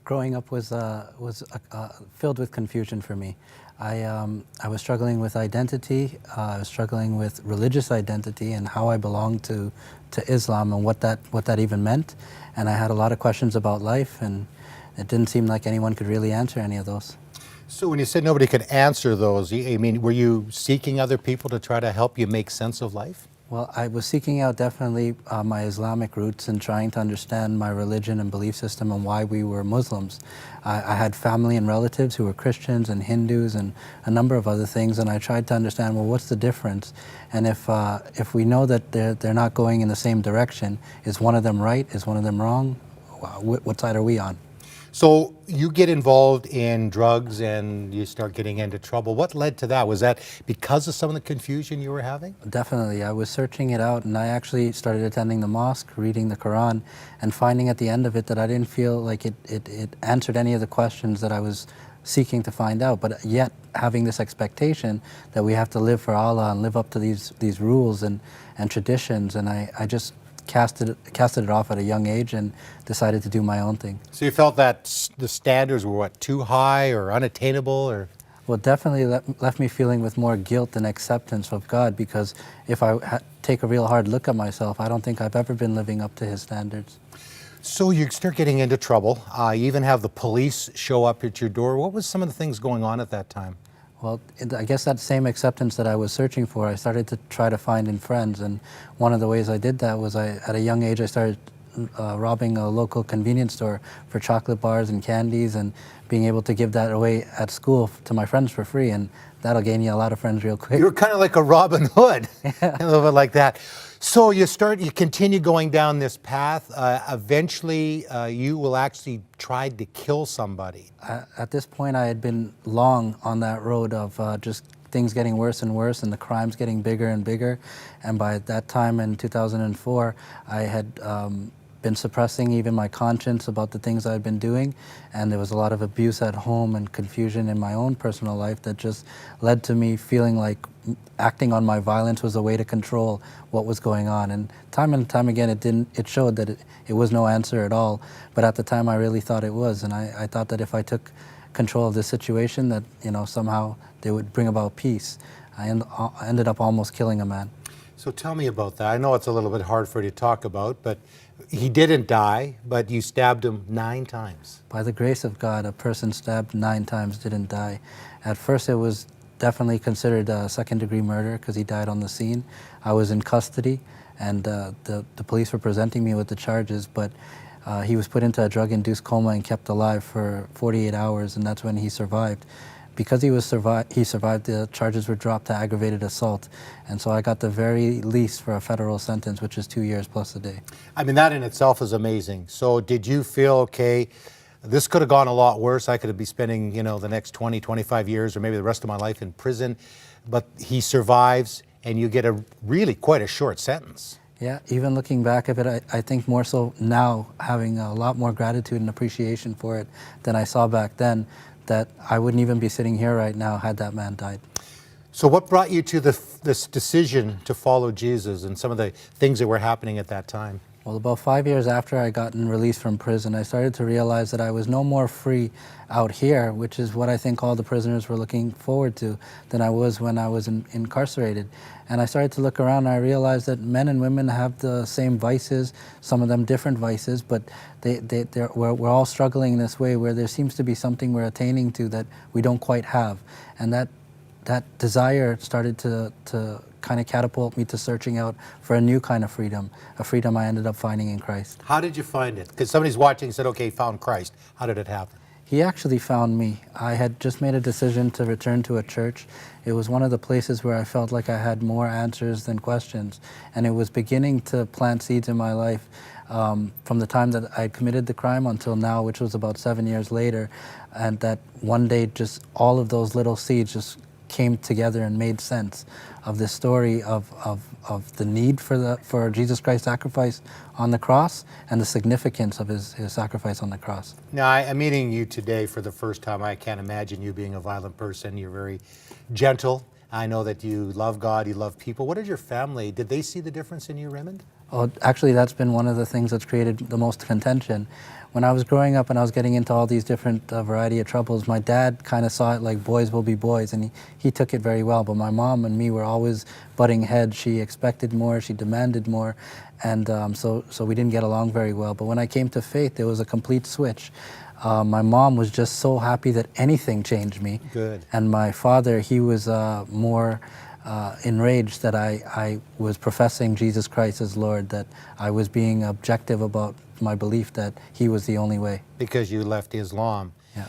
growing up was filled with confusion for me. I was struggling with identity. I was struggling with religious identity and how I belonged to Islam and what that even meant. And I had a lot of questions about life, and it didn't seem like anyone could really answer any of those. So when you said nobody could answer those, I mean, were you seeking other people to try to help you make sense of life? Well, I was seeking out definitely my Islamic roots and trying to understand my religion and belief system and why we were Muslims. I had family and relatives who were Christians and Hindus and a number of other things, and I tried to understand, well, what's the difference? And if we know that they're not going in the same direction, is one of them right? Is one of them wrong? What side are we on? So you get involved in drugs and you start getting into trouble. What led to that? Was that because of some of the confusion you were having? Definitely. I was searching it out, and I actually started attending the mosque, reading the Quran, and finding at the end of it that I didn't feel like it answered any of the questions that I was seeking to find out, but yet having this expectation that we have to live for Allah and live up to these rules and traditions, and I just casted it off at a young age and decided to do my own thing. So you felt that the standards were what, too high or unattainable, or? Well, definitely left me feeling with more guilt and acceptance of God, because if I take a real hard look at myself, I don't think I've ever been living up to His standards. So you start getting into trouble. You even have the police show up at your door. What was some of the things going on at that time? Well, I guess that same acceptance that I was searching for, I started to try to find in friends. And one of the ways I did that was at a young age, I started robbing a local convenience store for chocolate bars and candies, and being able to give that away at school to my friends for free. And that'll gain you a lot of friends real quick. You were kind of like a Robin Hood, a little bit like that. So you continue going down this path. Eventually, you will actually try to kill somebody. At this point, I had been long on that road of just things getting worse and worse, and the crimes getting bigger and bigger. And by that time in 2004, I had been suppressing even my conscience about the things I'd been doing, and there was a lot of abuse at home and confusion in my own personal life that just led to me feeling like acting on my violence was a way to control what was going on. And time again, it showed that it was no answer at all, but at the time I really thought it was, and I thought that if I took control of the situation, that somehow they would bring about peace. I ended up almost killing a man. So tell me about that. I know it's a little bit hard for you to talk about, but he didn't die, but you stabbed him 9 times. By the grace of God, a person stabbed 9 times didn't die. At first it was definitely considered a second-degree murder because he died on the scene. I was in custody, and the police were presenting me with the charges, but he was put into a drug-induced coma and kept alive for 48 hours, and that's when he survived. Because he survived, the charges were dropped to aggravated assault. And so I got the very least for a federal sentence, which is 2 years plus a day. I mean, that in itself is amazing. So did you feel, okay, this could have gone a lot worse. I could be spending, the next 20, 25 years or maybe the rest of my life in prison. But he survives, and you get quite a short sentence. Yeah, even looking back at it, I think more so now, having a lot more gratitude and appreciation for it than I saw back then, that I wouldn't even be sitting here right now had that man died. So what brought you to this decision to follow Jesus and some of the things that were happening at that time? Well, about 5 years after I gotten released from prison, I started to realize that I was no more free out here, which is what I think all the prisoners were looking forward to, than I was when I was incarcerated. And I started to look around, and I realized that men and women have the same vices, some of them different vices, but we're all struggling in this way where there seems to be something we're attaining to that we don't quite have. And that desire started to kind of catapult me to searching out for a new kind of freedom, a freedom I ended up finding in Christ. How did you find it? Because somebody's watching and said, okay, found Christ. How did it happen? He actually found me. I had just made a decision to return to a church. It was one of the places where I felt like I had more answers than questions, and it was beginning to plant seeds in my life from the time that I committed the crime until now, which was about 7 years later, and that one day just all of those little seeds just came together and made sense of the story of the need for Jesus Christ's sacrifice on the cross and the significance of his sacrifice on the cross. Now, I'm meeting you today for the first time. I can't imagine you being a violent person. You're very gentle. I know that you love God, you love people. What did your family, did they see the difference in you, Raymond? Oh, actually, that's been one of the things that's created the most contention. When I was growing up and I was getting into all these different variety of troubles, my dad kind of saw it like boys will be boys, and he took it very well. But my mom and me were always butting heads. She expected more, she demanded more, and so we didn't get along very well. But when I came to faith, there was a complete switch. My mom was just so happy that anything changed me. Good. And my father, he was more enraged that I was professing Jesus Christ as Lord, that I was being objective about my belief that he was the only way. Because you left Islam. Yeah.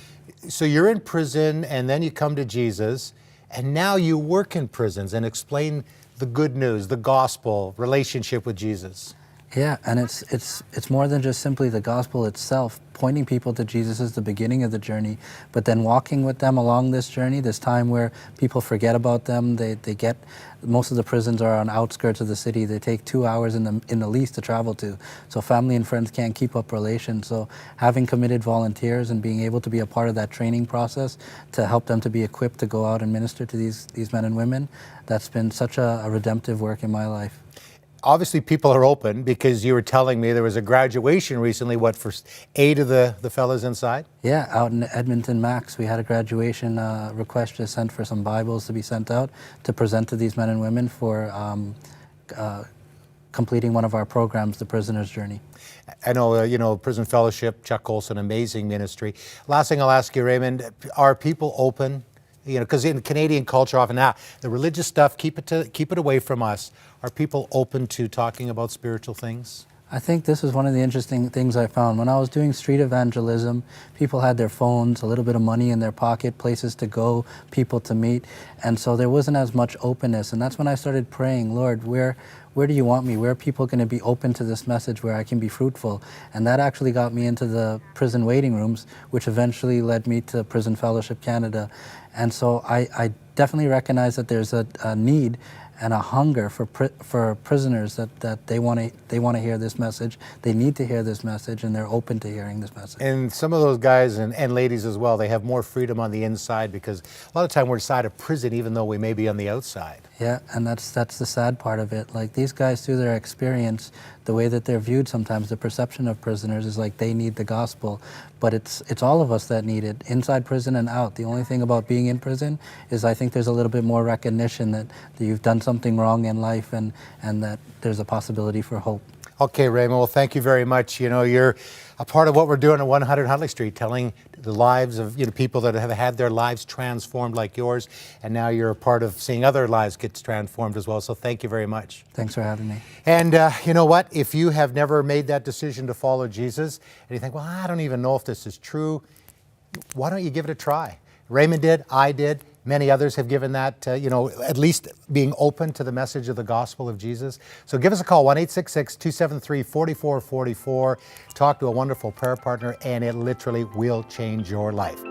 So you're in prison, and then you come to Jesus, and now you work in prisons and explain the good news, the gospel, relationship with Jesus. Yeah, and it's more than just simply the gospel itself. Pointing people to Jesus is the beginning of the journey, but then walking with them along this journey, this time where people forget about them. They get, most of the prisons are on outskirts of the city. They take 2 hours in the least to travel to. So family and friends can't keep up relations. So having committed volunteers and being able to be a part of that training process to help them to be equipped to go out and minister to these men and women, that's been such a redemptive work in my life. Obviously, people are open, because you were telling me there was a graduation recently, what, for 8 of the fellas inside? Yeah, out in Edmonton, Max, we had a graduation request just sent for some Bibles to be sent out to present to these men and women for completing one of our programs, the Prisoner's Journey. I know, Prison Fellowship, Chuck Olson, amazing ministry. Last thing I'll ask you, Raymond, are people open? Because in Canadian culture, often the religious stuff, keep it away from us. Are people open to talking about spiritual things? I think this is one of the interesting things I found. When I was doing street evangelism, people had their phones, a little bit of money in their pocket, places to go, people to meet, and so there wasn't as much openness. And that's when I started praying, Lord, where do you want me? Where are people going to be open to this message where I can be fruitful? And that actually got me into the prison waiting rooms, which eventually led me to Prison Fellowship Canada. And so I definitely recognize that there's a need and a hunger for prisoners that they want to hear this message. They need to hear this message, and they're open to hearing this message. And some of those guys and ladies as well, they have more freedom on the inside, because a lot of time we're inside a prison even though we may be on the outside. Yeah, and that's the sad part of it. Like, these guys, through their experience, the way that they're viewed sometimes, the perception of prisoners is like they need the gospel, but it's all of us that need it, inside prison and out. The only thing about being in prison is I think there's a little bit more recognition that you've done something wrong in life, and that there's a possibility for hope. Okay, Raymond, well, thank you very much. You're a part of what we're doing at 100 Huntley Street, telling the lives of people that have had their lives transformed like yours, and now you're a part of seeing other lives get transformed as well. So thank you very much. Thanks for having me. And you know what? If you have never made that decision to follow Jesus, and you think, well, I don't even know if this is true, why don't you give it a try? Raymond did, I did. Many others have given that, at least being open to the message of the gospel of Jesus. So give us a call, 1-866-273-4444. Talk to a wonderful prayer partner, and it literally will change your life.